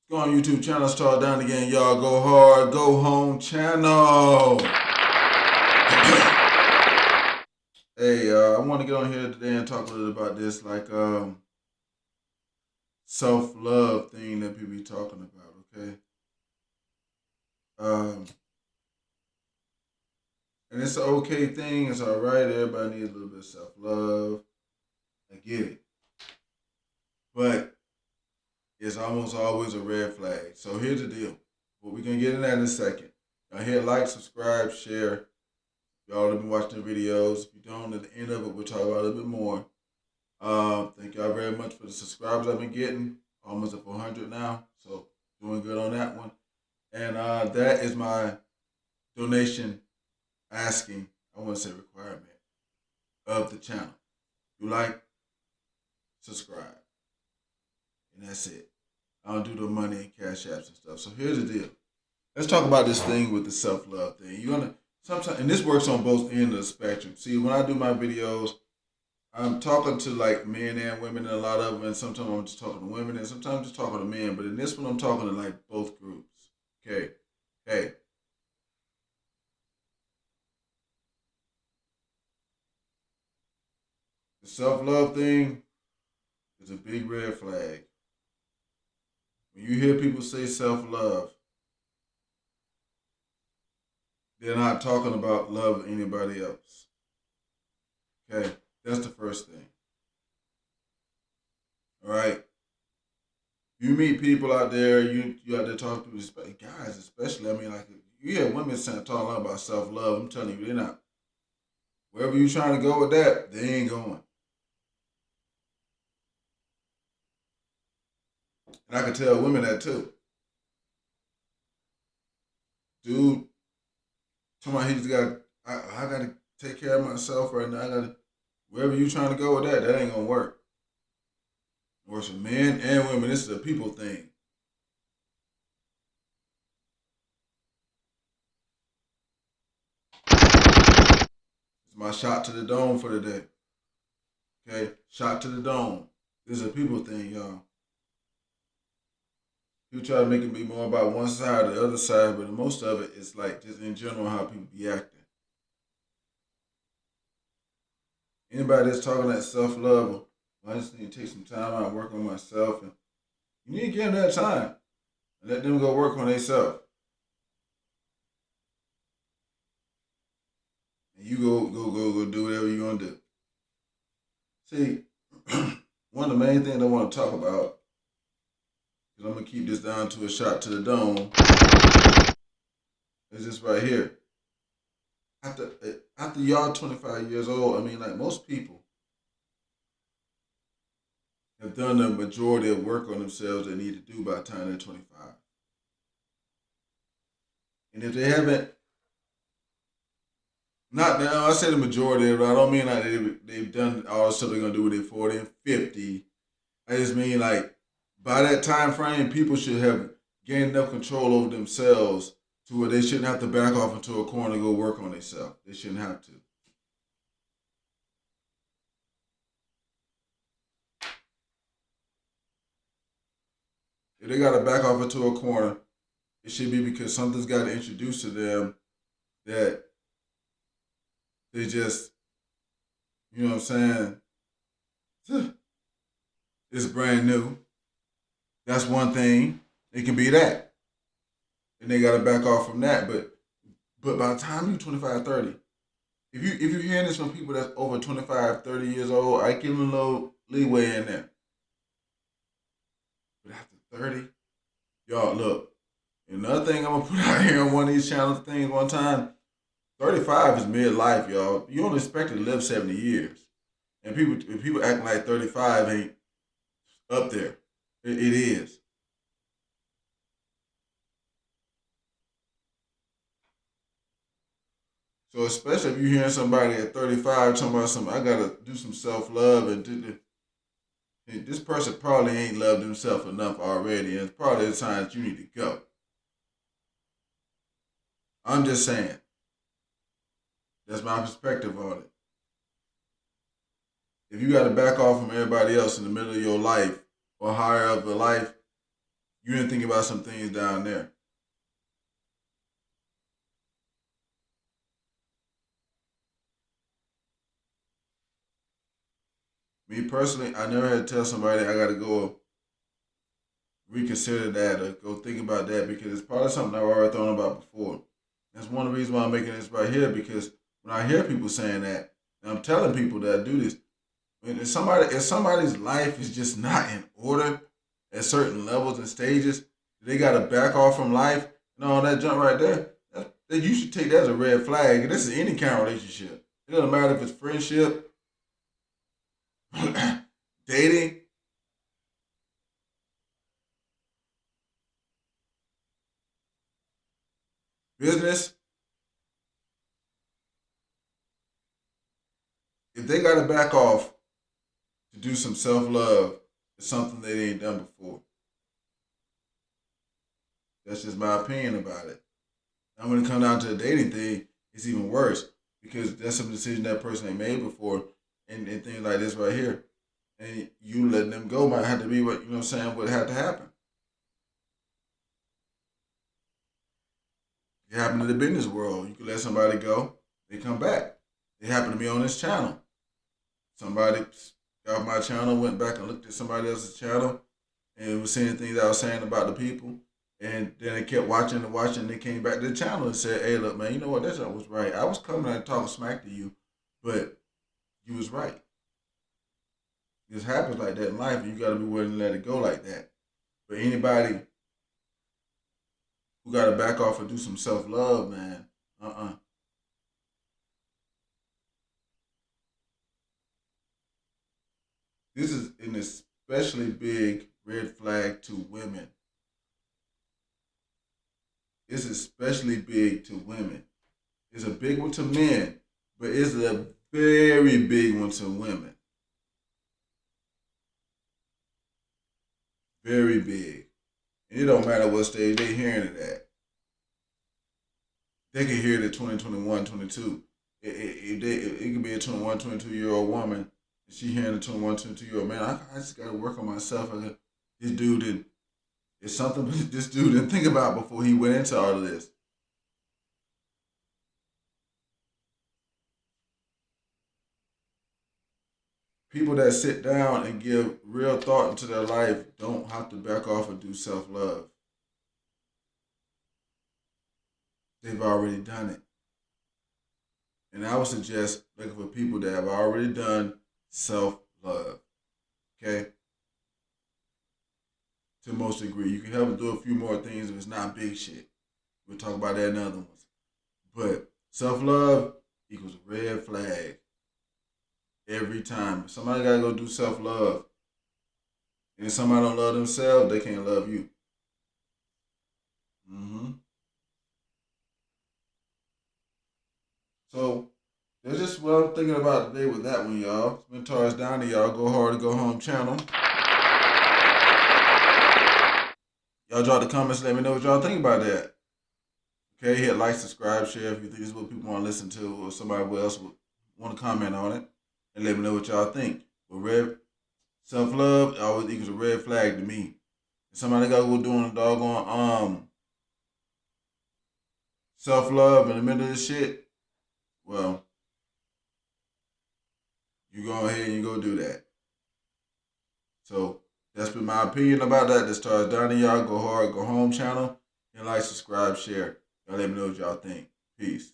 Go on YouTube channel, start down again, y'all. Go hard, go home channel. Hey, I want to get on here today and talk a little about this self love thing that people be talking about. Okay, um, and it's an okay thing. It's all right. Everybody needs a little bit of self love. I get it, but it's almost always a red flag. So here's the deal. But we're gonna get in that in a second. Y'all hit like, subscribe, share. Y'all have been watching the videos. If you don't, at the end of it, we'll talk about a little bit more. Thank y'all very much for the subscribers I've been getting. Almost up 100 now, so doing good on that one. And that is my donation asking, I want to say requirement of the channel. You like, subscribe, and that's it. I don't do the money and cash apps and stuff. So here's the deal. Let's talk about this thing with the self love thing. You're gonna sometimes, and this works on both ends of the spectrum. See, when I do my videos, I'm talking to like men and women and a lot of them, and sometimes I'm just talking to women, and sometimes I'm just talking to men. But in this one, I'm talking to like both groups. Okay, hey, the self love thing is a big red flag. When you hear people say self love, they're not talking about love anybody else. Okay, that's the first thing. All right, you meet people out there, you out there talking to guys, especially. I mean, like you hear women saying talking about self love. I'm telling you, they're not. Wherever you trying to go with that, they ain't going. And I can tell women that too. Dude, talking about he just got, I got to take care of myself right now. I got to, wherever you trying to go with that, that ain't gonna work. It works for men and women. This is a people thing. It's my shot to the dome for the day. Okay, shot to the dome. This is a people thing, y'all. People try to make it be more about one side or the other side, but most of it is like just in general how people be acting. Anybody that's talking that self love, I just need to take some time out and work on myself, and you need to give them that time and let them go work on themselves, and you go do whatever you gonna do. See, one of the main things I want to talk about, because I'm gonna keep this down to a shot to the dome, is this right here. After y'all 25 years old, I mean, like most people have done the majority of work on themselves they need to do by the time they're 25. And if they haven't, not now, I say the majority of it, I don't mean like they've done all the stuff they're gonna do when they're 40 and 50. I just mean like by that time frame, people should have gained enough control over themselves to where they shouldn't have to back off into a corner and go work on themselves. They shouldn't have to. If they got to back off into a corner, it should be because something's got to introduce to them that they just, you know what I'm saying? It's brand new. That's one thing. It can be that. And they got to back off from that. But by the time you're 25, 30, if you're hearing this from people that's over 25, 30 years old, I give them a little leeway in there. But after 30, y'all look. Another thing I'm gonna put out here on one of these channel things one time. 35 is midlife, y'all. You don't expect to live 70 years. And people acting like 35 ain't up there. It is. So especially if you're hearing somebody at 35 talking about something, I gotta do some self love and this person probably ain't loved himself enough already, and it's probably the time that you need to go. I'm just saying. That's my perspective on it. If you got to back off from everybody else in the middle of your life or higher up your life, You didn't think about some things down there. Me personally, I never had to tell somebody I got to go reconsider that or go think about that because it's probably something I've already thought about before. That's one of the reasons why I'm making this right here because when I hear people saying that, and I'm telling people that I do this, when if somebody's life is just not in order at certain levels and stages, they got to back off from life and all that junk right there. That you should take that as a red flag. And this is any kind of relationship. It doesn't matter if it's friendship, dating, business. If they got to back off to do some self love, it's something they ain't done before. That's just my opinion about it. And when it comes down to the dating thing, it's even worse because that's some decision that person ain't made before, and things like this right here. And you letting them go might have to be what you know what I'm saying, what had to happen. It happened in the business world. You can let somebody go, they come back. It happened to me on this channel. Somebody got my channel, went back and looked at somebody else's channel, and was saying things I was saying about the people. And then they kept watching and watching. And they came back to the channel and said, "Hey, look, man, you know what? That was right. I was coming and talking smack to you, but you was right. This happens like that in life, and you got to be willing to let it go like that. But anybody who got to back off and do some self love, man, this is an especially big red flag to women. It's especially big to women. It's a big one to men, but it's a very big one to women. Very big. And it don't matter what stage they hearing it at. They can hear it at 20, 21, 22. It could be a 21, 22-year-old woman. And she hearing a 21, 22-year-old man. I just got to work on myself. This dude did. It's something this dude didn't think about before he went into all of this. People that sit down and give real thought into their life don't have to back off and do self love. They've already done it. And I would suggest looking for people that have already done self love. Okay? To most degree. You can help them do a few more things if it's not big shit. We'll talk about that in other ones. But self love equals a red flag every time. If somebody gotta go do self love, and if somebody don't love themselves, they can't love you. Hmm. So that's just what I'm thinking about today with that one, y'all. It's been Taurus down to y'all. Go hard to go home channel. Y'all drop the comments. Let me know what y'all think about that. Okay, hit like, subscribe, share if you think this is what people want to listen to, or somebody else would want to comment on it, and let me know what y'all think. But red self love always equals a red flag to me. If somebody got to go doing a doggone self love in the middle of this shit, well, you go ahead and you go do that. So that's been my opinion about that. This starts down to y'all. Go hard, go home channel, and like, subscribe, share. Y'all let me know what y'all think. Peace.